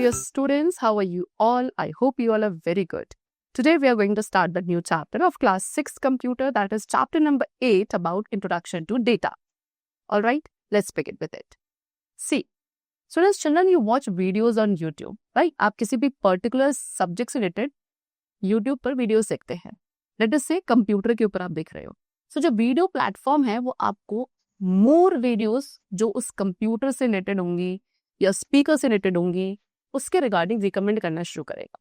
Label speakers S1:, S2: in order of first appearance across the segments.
S1: dear students, how are you all? I hope you all are very good. Today we are going to start the new chapter of class 6 computer, that is chapter number 8 about introduction to data. Alright, let's begin with it. See, students, children, you watch videos on YouTube, right? आप किसी भी particular subject से related YouTube पर videos देखते हैं. Let us say computer के ऊपर आप देख रहे हो. So जो वीडियो प्लेटफॉर्म है वो आपको मोर वीडियोस जो उस कंप्यूटर से रिलेटेड होंगी या स्पीकर से रिलेटेड होंगी उसके रिगार्डिंग रिकमेंड करना शुरू करेगा.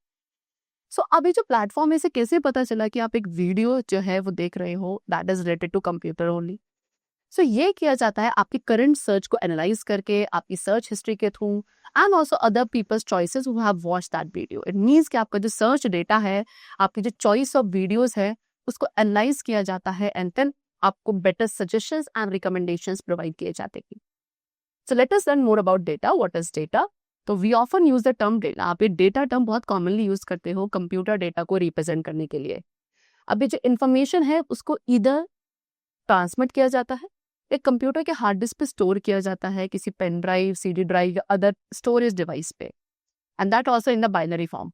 S1: सो अभी जो प्लेटफॉर्म है इसे कैसे पता चला कि आप एक वीडियो जो है वो देख रहे हो that is related to computer only. So ये किया जाता है आपकी करंट सर्च को एनालाइज करके, आपकी सर्च हिस्ट्री के through, and also other people's choices who have watched that video. It means कि आपका जो सर्च डेटा है, आपकी जो चॉइस ऑफ वीडियोस है उसको एनालाइज किया जाता है एंड देन आपको better suggestions and recommendations provide किए जाते हैं. So let us learn more about data. What is data? तो we often use the term data. आप ये डेटा टर्म बहुत कॉमनली यूज करते हो कंप्यूटर डेटा को रिप्रेजेंट करने के लिए. अभी जो इन्फॉर्मेशन है उसको इधर ट्रांसमिट किया जाता है, एक कंप्यूटर के हार्ड डिस्क पे स्टोर किया जाता है किसी पेन ड्राइव, सीडी ड्राइव या अदर स्टोरेज डिवाइस पे, and that also in the binary form.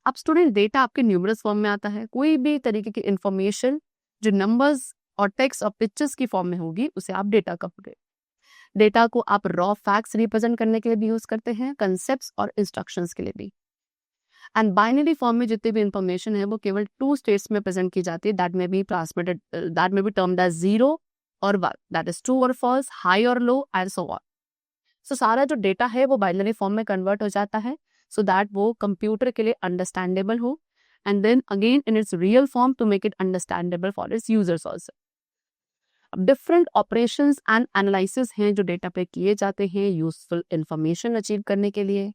S1: अब स्टूडेंट डेटा आपके न्यूमरस फॉर्म में आता है. कोई भी तरीके की इंफॉर्मेशन जो नंबर्स और टेक्स्ट और पिक्चर्स की फॉर्म में होगी उसे आप डेटा कहोगे. डेटा को आप रॉ फैक्ट्स रिप्रेजेंट करने के लिए भी यूज करते हैं, कंसेप्ट्स और इंस्ट्रक्शंस के लिए भी. एंड बाइनरी फॉर्म में जितनी भी इंफॉर्मेशन है वो केवल 2 स्टेट्स में प्रेजेंट की जाती है. दैट में बी ट्रांसमिटेड, दैट में बी टर्म्ड एज 0 और 1, दैट इज ट्रू और फॉल्स, हाई और लो एंड सो ऑन. सो सारा जो डेटा है वो बाइनरी फॉर्म में कन्वर्ट हो जाता है सो दैट वो कंप्यूटर के लिए अंडरस्टैंडेबल हो, and then again in its real form to make it understandable for its users also. अब डिफरेंट ऑपरेशंस एंड एनालिसिस हैं जो डेटा पे किए जाते हैं यूजफुल इंफॉर्मेशन अचीव करने के लिए.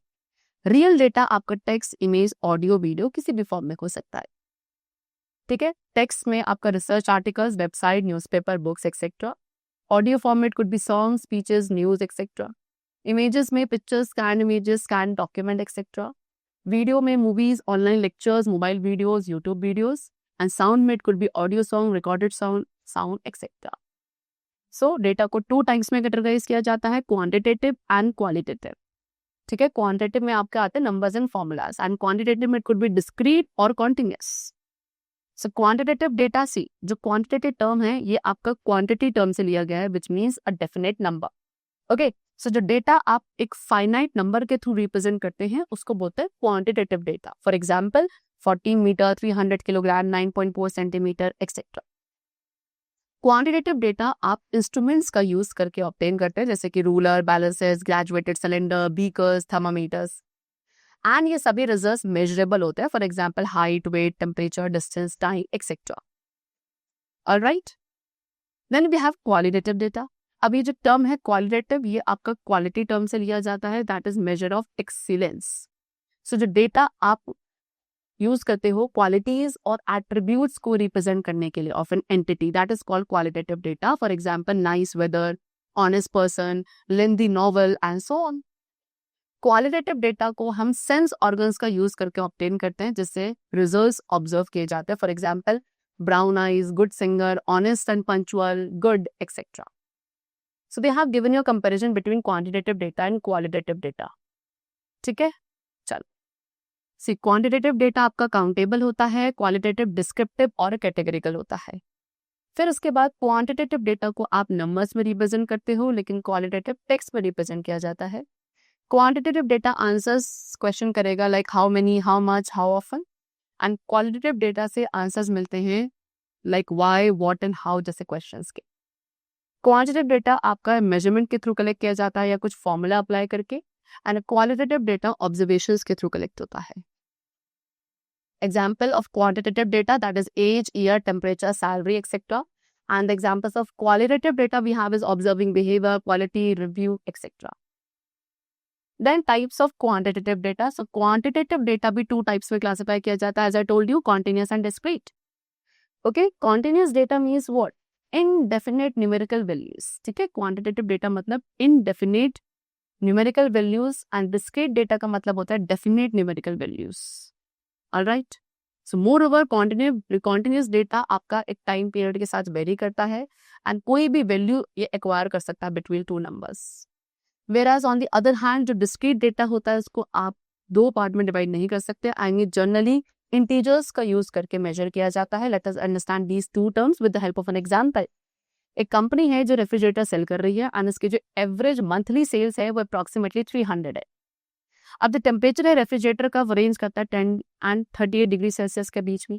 S1: रियल डेटा आपका टेक्स्ट, इमेज, ऑडियो, वीडियो किसी भी फॉर्म में हो सकता है. ठीक है, टेक्स्ट में आपका research articles, website, newspaper, books etcetera. Audio format could be song, speeches, news etcetera. Images में pictures, scan images, scan document etcetera. Video में movies, online lectures, mobile videos, YouTube videos. And sound में could be audio song, recorded sound etcetera. So data को 2 types में categorise किया जाता है, quantitative and qualitative. ठीक है, क्वांटिटेटिव में आपके आते हैं numbers and formulas, and quantitative में कुड बी डिस्क्रीट और कॉन्टिन्यूअस. सो क्वांटिटेटिव डेटा सी, जो क्वांटिटेटिव टर्म है ये आपका क्वांटिटी टर्म से लिया गया है, which means a definite number. Okay, so जो डेटा आप एक फाइनाइट नंबर के थ्रू रिप्रेजेंट करते हैं उसको बोलते हैं quantitative data. For example 40 metre, 300 kilogram, 9.4 centimetre etcetera. Quantitative data आप इंस्ट्रूमेंट्स का यूज करके ऑब्टेन करते हैं, जैसे कि ruler, balances, graduated cylinder, beakers, thermometers, and ये सभी रिजल्ट्स मेजरेबल होते हैं. For example height, weight, temperature, distance, time etcetera. Alright, then we have qualitative data. अब ये जो टर्म है क्वालिटेटिव, ये आपका क्वालिटी टर्म से लिया जाता है, that is measure of excellence. So जो डेटा आप यूज करते हो क्वालिटीज और एट्रीब्यूट्स को रिप्रेजेंट करने के लिए of an entity, that is called qualitative data. For example nice weather, honest person, lengthy novel and so on. Qualitative data को हम सेंस ऑर्गन्स का यूज करके ऑब्टेन करते हैं जिससे रिजल्ट्स ऑब्जर्व किए जाते हैं. For example brown eyes, good singer, honest and punctual, good etcetera. So they have given your comparison between quantitative data and qualitative data. ठीक है, चलो सी, क्वांटिटेटिव डेटा आपका काउंटेबल होता है, क्वालिटेटिव डिस्क्रिप्टिव और कैटेगरिकल होता है. फिर उसके बाद क्वांटिटेटिव डेटा को आप नंबर्स में रिप्रेजेंट करते हो, लेकिन क्वालिटेटिव टेक्स्ट में रिप्रेजेंट किया जाता है. क्वांटिटेटिव डेटा आंसर्स क्वेश्चन करेगा like how many, how much, how often, and qualitative data से आंसर्स मिलते हैं like why, what and how जैसे क्वेश्चंस के. क्वांटिटेटिव डेटा आपका मेजरमेंट के थ्रू कलेक्ट किया जाता है या कुछ फॉर्मूला अप्लाई करके, एंड क्वालिटेटिव डेटा ऑब्जर्वेशंस के थ्रू कलेक्ट होता है. Example of quantitative data, that is age, year, temperature, salary, etc. And the examples of qualitative data we have is observing behavior, quality, review, etc. Then types of quantitative data. So quantitative data भी 2 types में classify किया जाता है, as I told you, continuous and discrete. Okay, continuous data means what? Indefinite numerical values. ठीक है, quantitative data मतलब indefinite numerical values, and discrete data का मतलब होता है definite numerical values. Alright, so moreover continuous data आपका एक time period के साथ वेरी करता है, एंड कोई भी वैल्यू ये एक्वायर कर सकता है between 2 numbers. Whereas on the other hand, जो discrete data होता है उसको आप दो पार्ट में डिवाइड नहीं कर सकते. यानी जनरली इंटीजर्स का यूज करके मेजर किया जाता है. Let us understand these two terms with the help of an example. एक कंपनी है जो रेफ्रिजरेटर सेल कर रही है एंड उसकी जो एवरेज मंथली सेल्स है वो अप्रॉक्सीमेटली 300 है. अब जो टेम्परेचर है रेफ्रिजरेटर का वो रेंज करता है 10 and 38 डिग्री सेल्सियस के बीच में.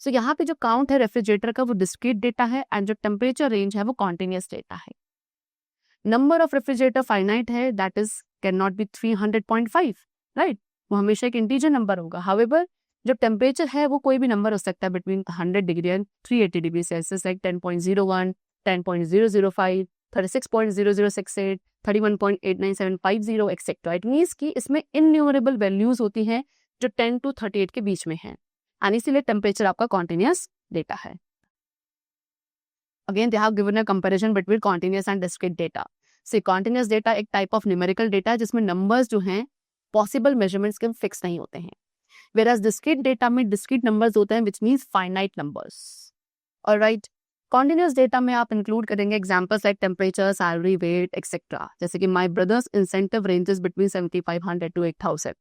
S1: सो यहाँ पे जो काउंट है रेफ्रिजरेटर का वो डिस्क्रीट डेटा है एंड जो टेम्परेचर रेंज है वो कॉन्टिन्यूस डेटा है. नंबर ऑफ रेफ्रिजरेटर फाइनाइट है, that is can not be 300.5, right. वो हमेशा एक इंटीजर नंबर होगा. हाउएवर जब टेम्परेचर है वो कोई भी नंबर हो सकता है between 100 degree and 380 degree Celsius, like 10.01, 10.005, 36.0068, 31.8975 etcetera. It means कि इसमें इनन्यूमरेबल वैल्यूज होती हैं जो 10 to 38 के बीच में हैं एंड इसीलिए टेम्परेचर आपका कॉन्टिन्यूस डेटा है. Again they have given a comparison between continuous and discrete data. See continuous data एक टाइप ऑफ न्यूमेरिकल डेटा है जिसमें नंबर्स जो हैं पॉसिबल मेजरमेंट्स के फिक्स नहीं होते हैं. Whereas discrete डेटा में डिस्क्रीट नंबर्स होते हैं which means finite numbers. Alright. Continuous data में आप इंक्लूड करेंगे examples like temperature, salary, weight etcetera. जैसे कि my brother's incentive ranges between 7500 to 8000.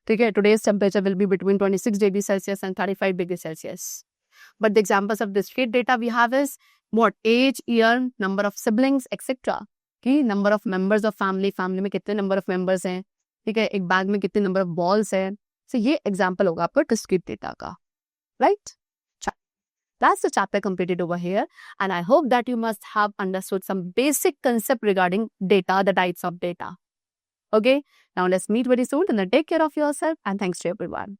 S1: ठीक है. Today's temperature will be between 26 degree Celsius and 35 degree Celsius. But the examples of discrete data we have is what? Age, year, number of siblings etc. कि number of members of family, family में कितने number of members हैं. ठीक है. एक bag में कितने number of balls हैं. So ये एग्जाम्पल होगा आपका डिस्क्रीट डेटा का, right. That's the chapter completed over here, and I hope that you must have understood some basic concept regarding data, the types of data. Okay, now let's meet very soon, and then take care of yourself, and thanks to everyone.